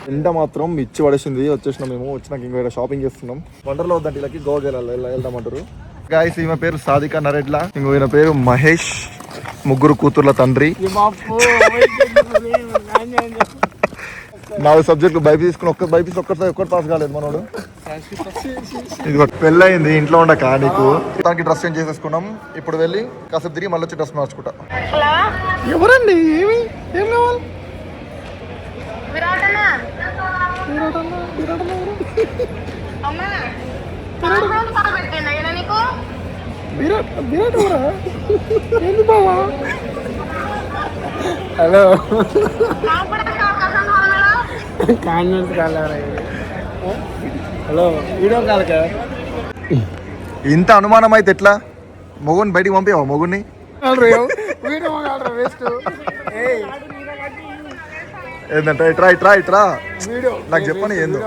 ఎండ మాత్రం ఇచ్చి పడేసింది. వచ్చేసినాం మేము. వచ్చినాక ఇంకా షాపింగ్ చేస్తున్నాం. వండర్లో వద్దంటే వీళ్ళకి గోవాకి వెళ్దామంటారు. గాయస్ ఈమె పేరు సాధిక నరెడ్ల, ఇంకో ఈయన పేరు మహేష్, ముగ్గురు కూతుర్ల తండ్రి. 4 సబ్జెక్టులు బైపీ తీసుకుని ఒక్కటి పాస్ కాలేదు మనోడు. ఇది పెళ్ళయింది ఇంట్లో ఉండక నీకు. దానికి డ్రెస్ చేంజ్ చేసేసుకున్నాం. ఇప్పుడు వెళ్ళి కాసేపు తిరిగి మళ్ళీ వచ్చి డ్రెస్ మార్చుకుంటా. ఎవరండి? ఏం కావాలి? Hello hello video call. ఇంత అనుమానం అయితే ఎట్లా? మొగుని బయటికి పంపేవా? మొగుని ఏంటంటే ఇట్రా నాకు చెప్పని ఏందో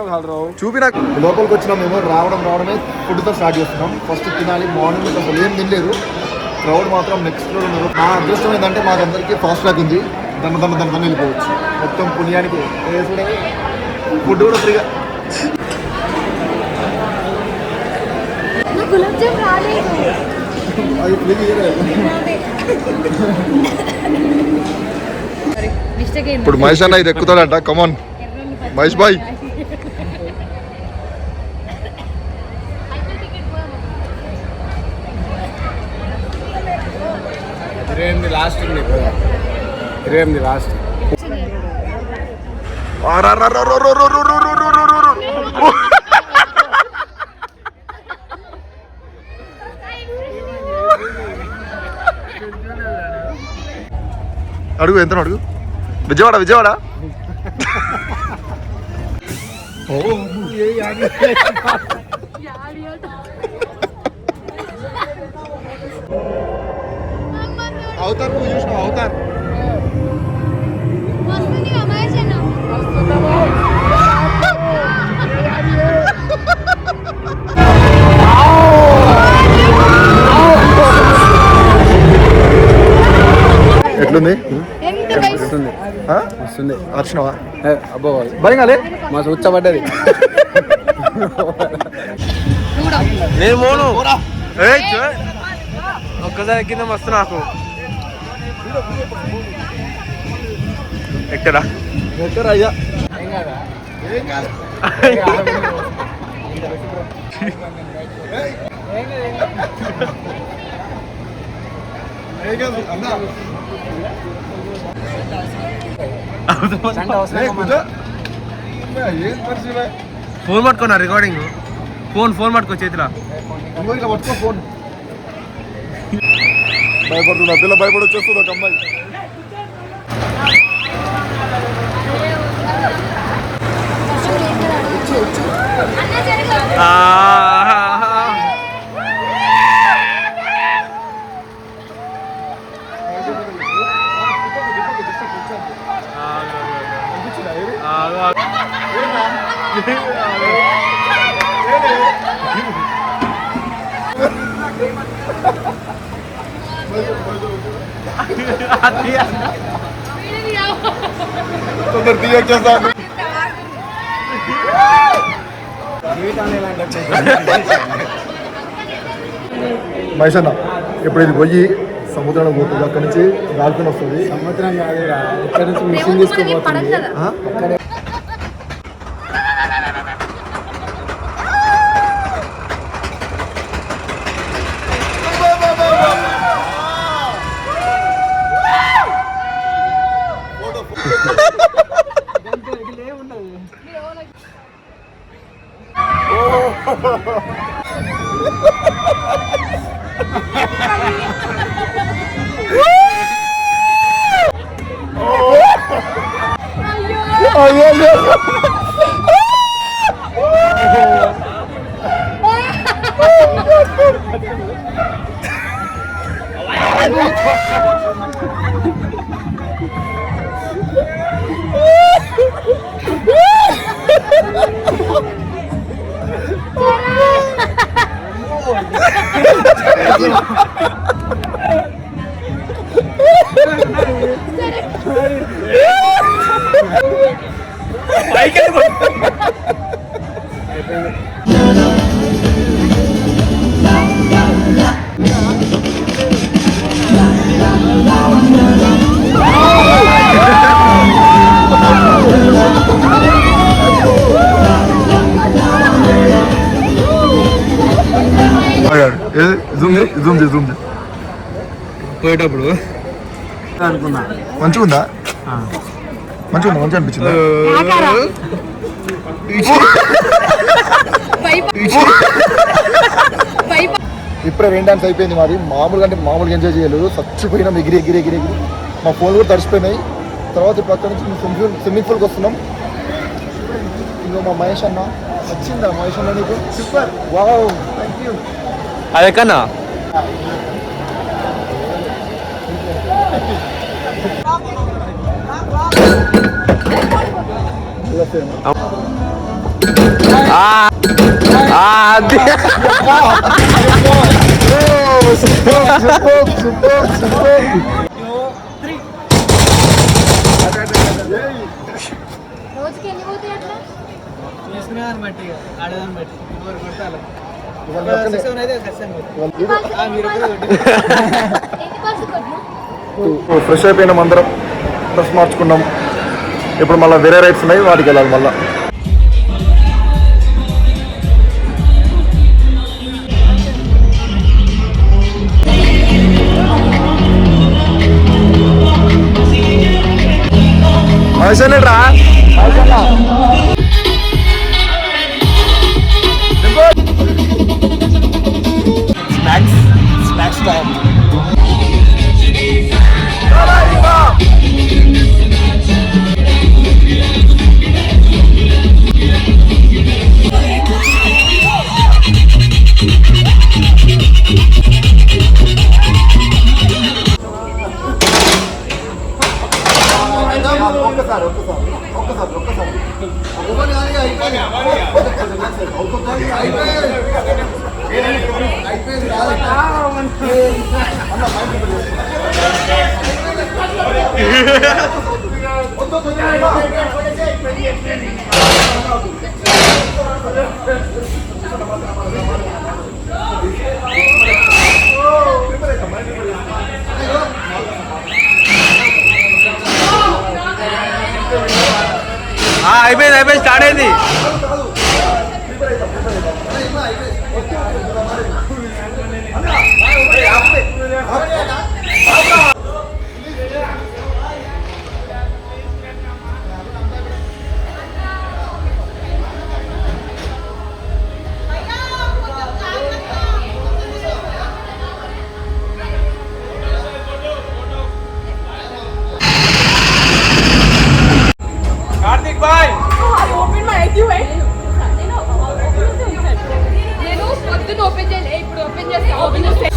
చూపి. నాకు లోపలికి వచ్చినాం మేము. రావడమే ఫుడ్తో స్టార్ట్ చేస్తున్నాం. ఫస్ట్ తినాలి. మార్నింగ్ అసలు ఏం తినలేదు. క్రౌడ్ మాత్రం నెక్స్ట్ లో ఉన్నారు. మా అదృష్టం ఏంటంటే మాకందరికీ ఫాస్ట్ ట్రాక్ ఉంది. దన్న వెళ్ళిపోవచ్చు. మొత్తం పుణ్యానికి ఫుడ్ కూడా ఫ్రీగా. ఇప్పుడు మహేష్ అన్న ఇది ఎక్కుతాడంట. కమాన్ మహేష్ బాయ్. లాస్ట్ అడుగు ఎంత అడుగు. విజయవాడ అవతార్ చూసినావు? అవతార్ ఎట్లుంది? వస్తుంది. వచ్చినావా? అబ్బో భయం కాలే. మా ఉచ్చబడ్డది. నేను మోను ఒక్కసారి ఎక్కిందా మస్తు. నాకు ఎక్కడా అయ్యా ఫోన్ పట్టుకున్నా. రికార్డింగ్ ఫోన్ పట్టుకో చేతిలో. ఫోన్ భయపడుతున్నా. పిల్ల భయపడి వచ్చేస్తుంది ఒక అమ్మాయి. మైసన్న ఇప్పుడు ఇది పోయి సముద్రంలో పోతుంది. అక్కడి నుంచి డాల్ఫిన్ వస్తుంది. సముద్రం కాదు, ఇక్కడ నుంచి మిషన్ తీసుకుపోతుంది. పైకి పోయేటప్పుడు అనుకున్నా. మంచిగా ఉందా? మంచిగా అనిపించిందా? ఇప్పుడే రెయిన్ డాన్స్ అయిపోయింది మాది. మామూలుగా అంటే మామూలుగా ఎంజాయ్ చేయలేదు, చచ్చిపోయినాం ఎగిరి ఎగిరి ఎగిరి ఎగిరి. మా ఫోన్లు కూడా తడిచిపోయినాయి. తర్వాత ఇప్పుడు అక్కడ నుంచి స్విమ్మింగ్ పూల్కి వస్తున్నాం. ఇంకో మా మహేష్ అన్న వచ్చిందా? మహేష్ అన్న నీకు సూపర్, వావ్, థ్యాంక్ యూ. అది ఎక్కన్నా రోజుకి ఎన్ని పోతాయి అట్లా? చేసుకునేదాన్ని బట్టి ఆడదాన్ని బట్టి ఎవరు కొట్టాలి. ఎన్ని బస్సు కొట్టినా? ఫ్రెష్ అయిపోయినాం, అందరం డ్రెస్ మార్చుకున్నాం. ఇప్పుడు మళ్ళీ వేరే రైడ్స్ ఉన్నాయి, వాటికి వెళ్ళాలి మళ్ళీ. రా స్నాక్స్ టైం. అయిపోయింది స్టార్ట్ అయింది. నేను పొద్దున్న ఓపెన్ చేయలే, ఇప్పుడు ఓపెన్ చేస్తా. ఓపెన్ చేస్తే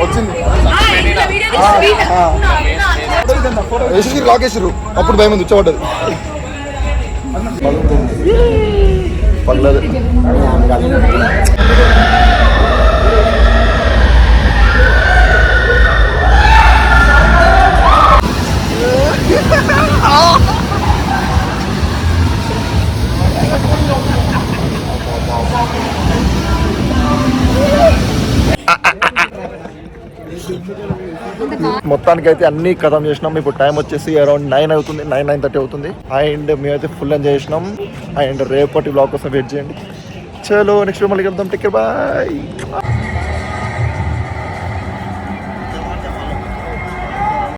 వచ్చింది లాకేసారు, అప్పుడు భయం వచ్చేవాడు పర్లేదు. మొత్తానికి అయితే అన్ని కథం చేసినాం. ఇప్పుడు టైం వచ్చేసి అరౌండ్ 9 అవుతుంది, 9:30 అవుతుంది. అండ్ మేమైతే ఫుల్ ఎంజాయ్ చేసినాం. అండ్ రేపటి బ్లాగ్ కోసం వెయిట్ చేయండి. చలో నెక్స్ట్ మళ్ళీ వెళ్దాం. Take care, bye.